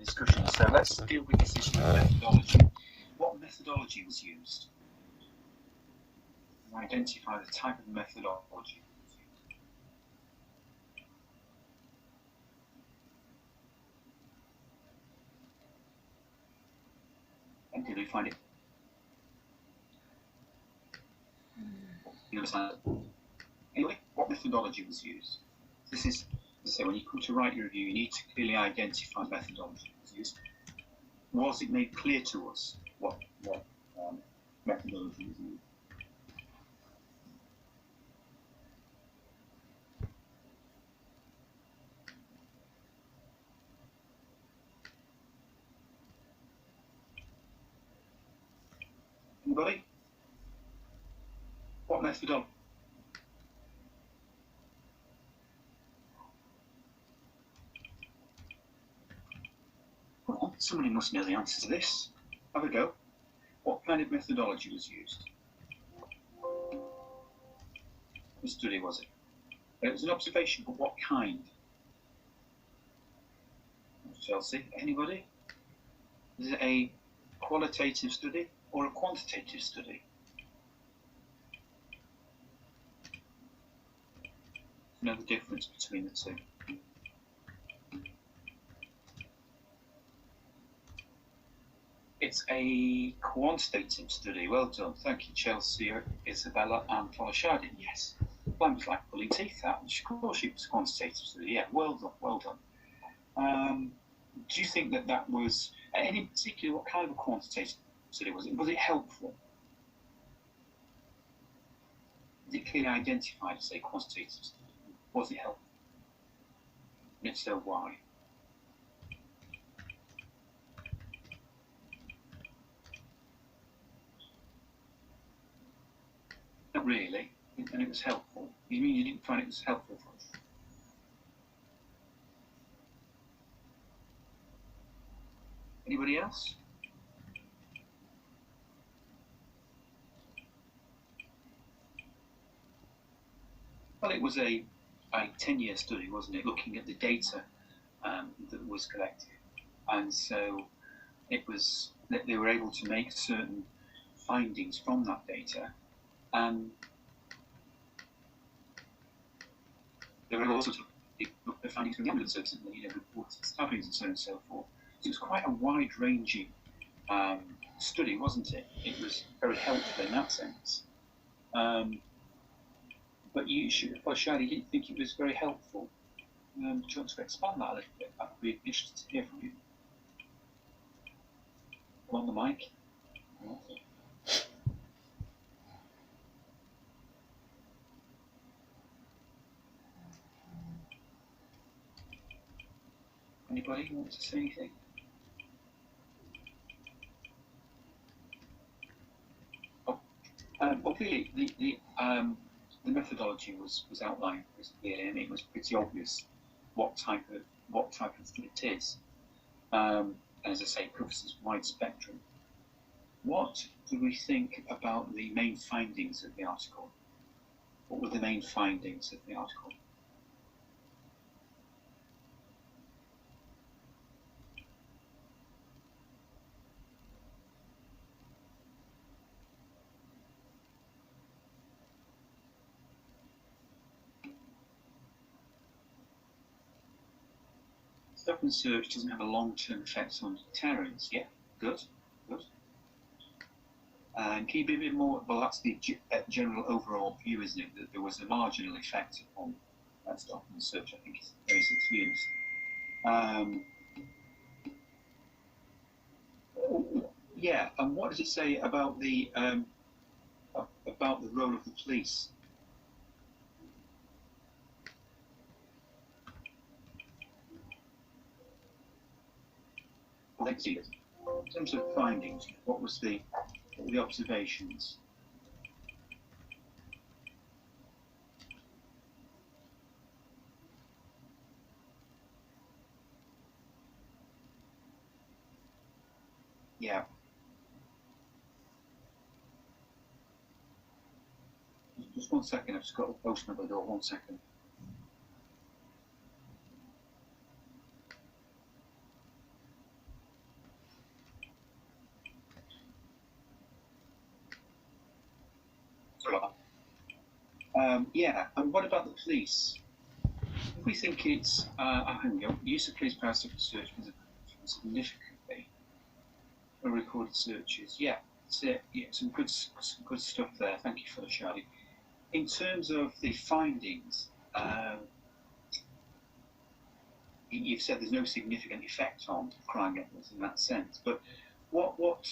discussion. So let's deal with this issue of methodology. What methodology was used? And identify the type of methodology. And did we find it? You understand? Anyway, what methodology was used? This is, as I say, when you come to write your review, you need to clearly identify the methodology that was used. Was it made clear to us what methodology was used? Anybody? What methodology? Well, somebody must know the answer to this. Have a go. What kind of methodology was used? What study was it? It was an observation, but what kind? Chelsea, anybody? Is it a qualitative study or a quantitative study? You know the difference between the two. It's a quantitative study. Well done. Thank you, Chelsea, Isabella, and Folashardin. Yes. Mine was like pulling teeth out. Of course, it was a quantitative study. Yeah, well done. Well done. Do you think that was, and in particular, what kind of a quantitative study was it? Was it helpful? Is it clearly identified as a quantitative study? Was it helpful? And if so, why? Not really. And it was helpful. You mean you didn't find it was helpful for us? Anybody else? Well, it was a 10-year study, wasn't it, looking at the data that was collected. And so it was that they were able to make certain findings from that data. And they were also to look at the findings from the ambulance service and reported stabbings and so on and so forth. So it was quite a wide-ranging study, wasn't it? It was very helpful in that sense. But you should, well, Shadi, didn't think it was very helpful. Do you want to expand that a little bit? I'd be interested to hear from you. On the mic. Anybody want to say anything? Oh, well, clearly the methodology was outlined pretty clearly, and it was pretty obvious what type of study it is. And as I say, it covers this wide spectrum. What do we think about the main findings of the article? What were the main findings of the article? Stop and search doesn't have a long-term effect on deterrence. Yeah, good. And can you be a bit more? Well, that's the general overall view, isn't it? That there was a marginal effect on stop and search. I think is the phrase that's used. Yeah, and what does it say about the role of the police? Let's see. In terms of findings, what were the observations? Yeah. Just 1 second. I've just got a postman at the door. 1 second. Yeah, and what about the police? If we think it's, use of police power to search significantly for recorded searches, yeah, some good stuff there. Thank you for the Shadi. In terms of the findings, you've said there's no significant effect on crime levels in that sense, but what,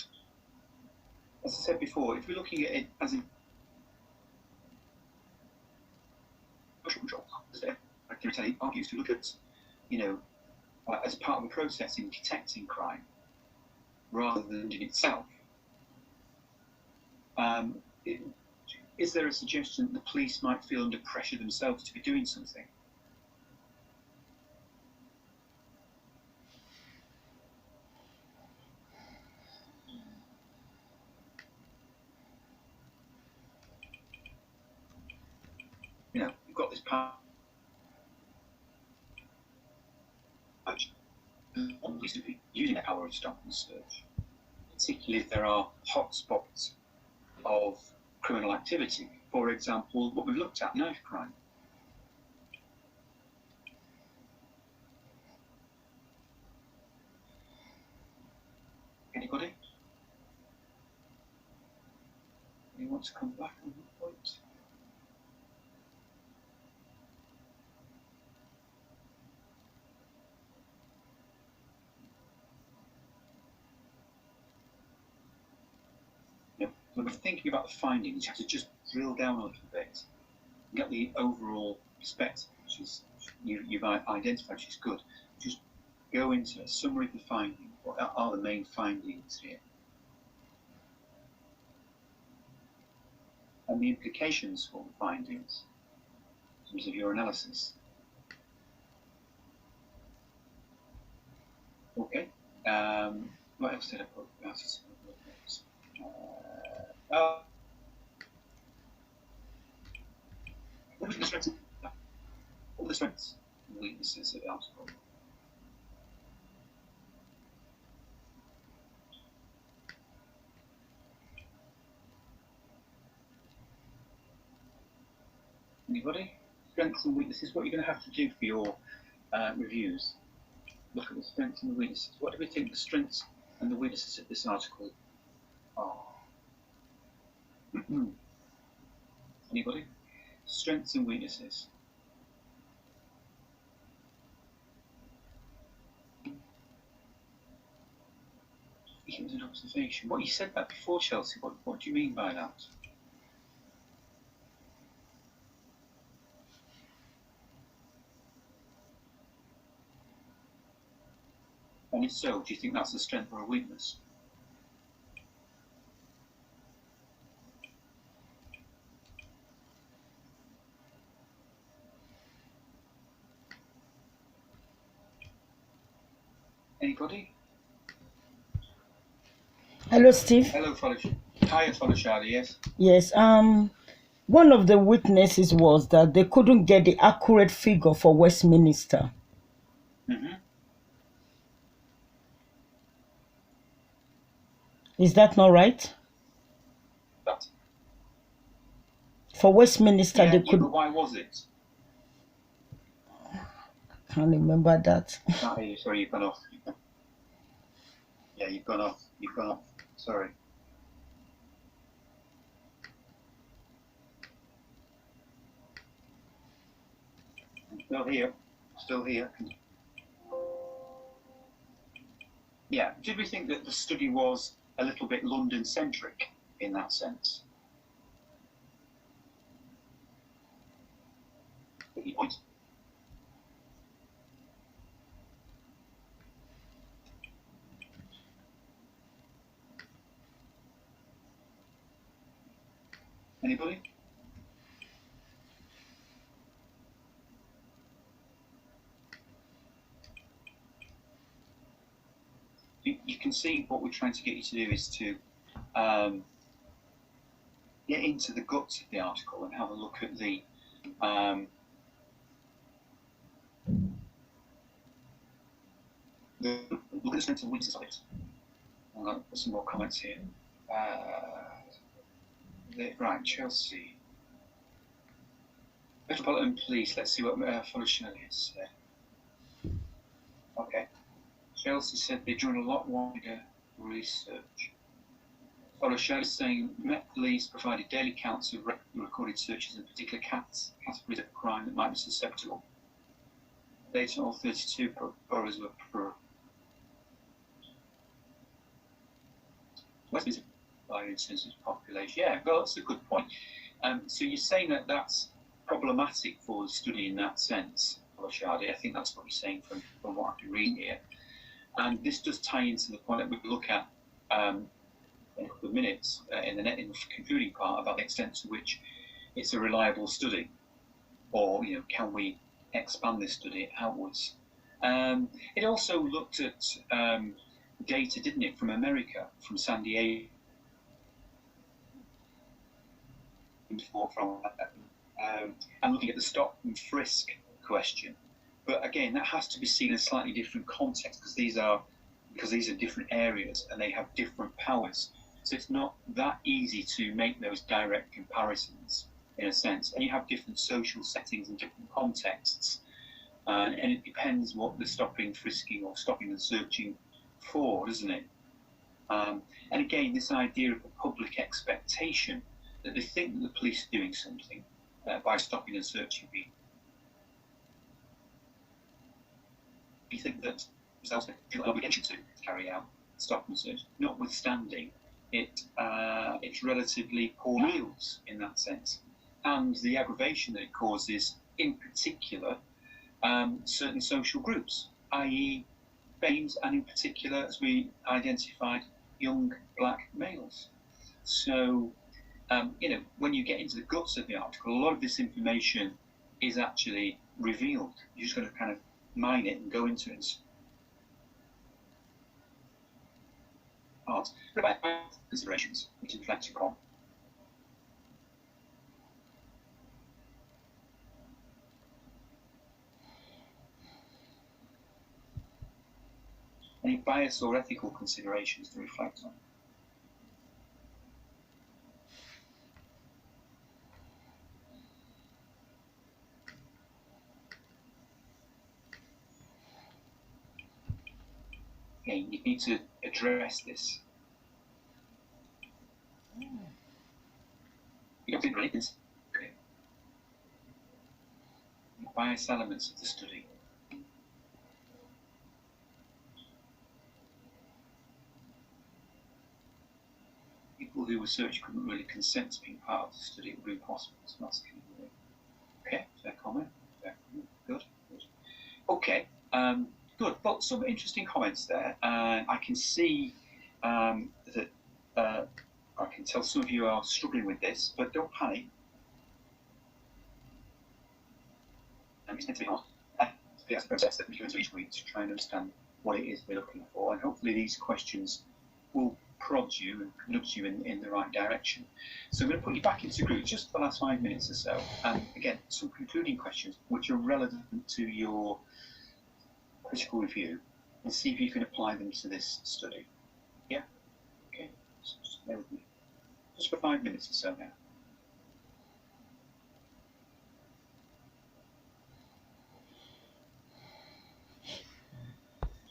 as I said before, if we're looking at it as a social control, activity argues to look at, as part of the process in detecting crime rather than in itself. Is there a suggestion that the police might feel under pressure themselves to be doing something? You've got this power. Police to be using the power of stop and search, particularly if there are hotspots of criminal activity. For example, what we've looked at, knife crime. Anybody? You want to come back on the point? When we're thinking about the findings, you have to just drill down a little bit and get the overall perspective, which is you've identified, which is good. Just go into a summary of the findings. What are the main findings here? And the implications for the findings in terms of your analysis. Okay. What else did I put? What was the strengths? All the strengths and weaknesses of the article. Anybody? Strengths and weaknesses. What are you going to have to do for your reviews? Look at the strengths and the weaknesses. What do we think the strengths and the weaknesses of this article are? Anybody? Strengths and weaknesses. It was an observation. What you said that before, Chelsea. What do you mean by that? And if so, do you think that's a strength or a weakness? Anybody? Hello, Steve. Hello, Hi, Folashadi, yes? Yes. One of the witnesses was that they couldn't get the accurate figure for Westminster. Mm-hmm. Is that not right? But, For Westminster, they could. But why was it? Can't remember that. Sorry, you've gone off. Yeah, you've gone off. Sorry. I'm still here. Yeah, did we think that the study was a little bit London-centric in that sense? Point. Anybody? You can see what we're trying to get you to do is to get into the guts of the article and have a look at the look at the strengths and weaknesses of it. I'm going to put some more comments here. Right, Chelsea. Metropolitan Police, let's see what Fuller Shelley has said. Okay. Chelsea said they're doing a lot wider research. Fuller Shelley is saying Met Police provided daily counts of recorded searches in particular categories of crime that might be susceptible. Data all 32 boroughs were Westminster by in terms of population. Yeah, well, that's a good point. So you're saying that that's problematic for the study in that sense, Shardy. I think that's what you're saying from what I've been reading here. And this does tie into the point that we look at in a couple of minutes in the concluding part about the extent to which it's a reliable study, or can we expand this study outwards? It also looked at data, didn't it, from America, from San Diego, and looking at the stop and frisk question. But again, that has to be seen in a slightly different context because these are different areas and they have different powers. So it's not that easy to make those direct comparisons in a sense. And you have different social settings and different contexts. And it depends what they're stopping, frisking, or stopping and searching for, doesn't it? And again, this idea of the public expectation that they think that the police are doing something by stopping and searching people. You think that themselves feel an obligation to carry out stop and search, notwithstanding it's relatively poor rules in that sense, and the aggravation that it causes, in particular, certain social groups, i.e., BAMEs, and in particular, as we identified, young black males. So, when you get into the guts of the article, a lot of this information is actually revealed. You're just going to kind of mine it and go into it. What about considerations which reflect upon? Any bias or ethical considerations to reflect on? Again, you need to address this. You don't think okay. Bias elements of the study. People who were searched couldn't really consent to being part of the study. It would be impossible to ask anybody. Okay, fair comment. Good. Okay, good. Well, some interesting comments there. I can see that I can tell some of you are struggling with this, but don't panic. It's meant to be hard. It's a process that we go into each week to try and understand what it is we're looking for, and hopefully these questions will prod you and nudge you in the right direction. So I'm going to put you back into groups just for the last 5 minutes or so, and again, some concluding questions which are relevant to your critical review, and see if you can apply them to this study. Yeah? Okay, so just bear with me. Just for 5 minutes or so now.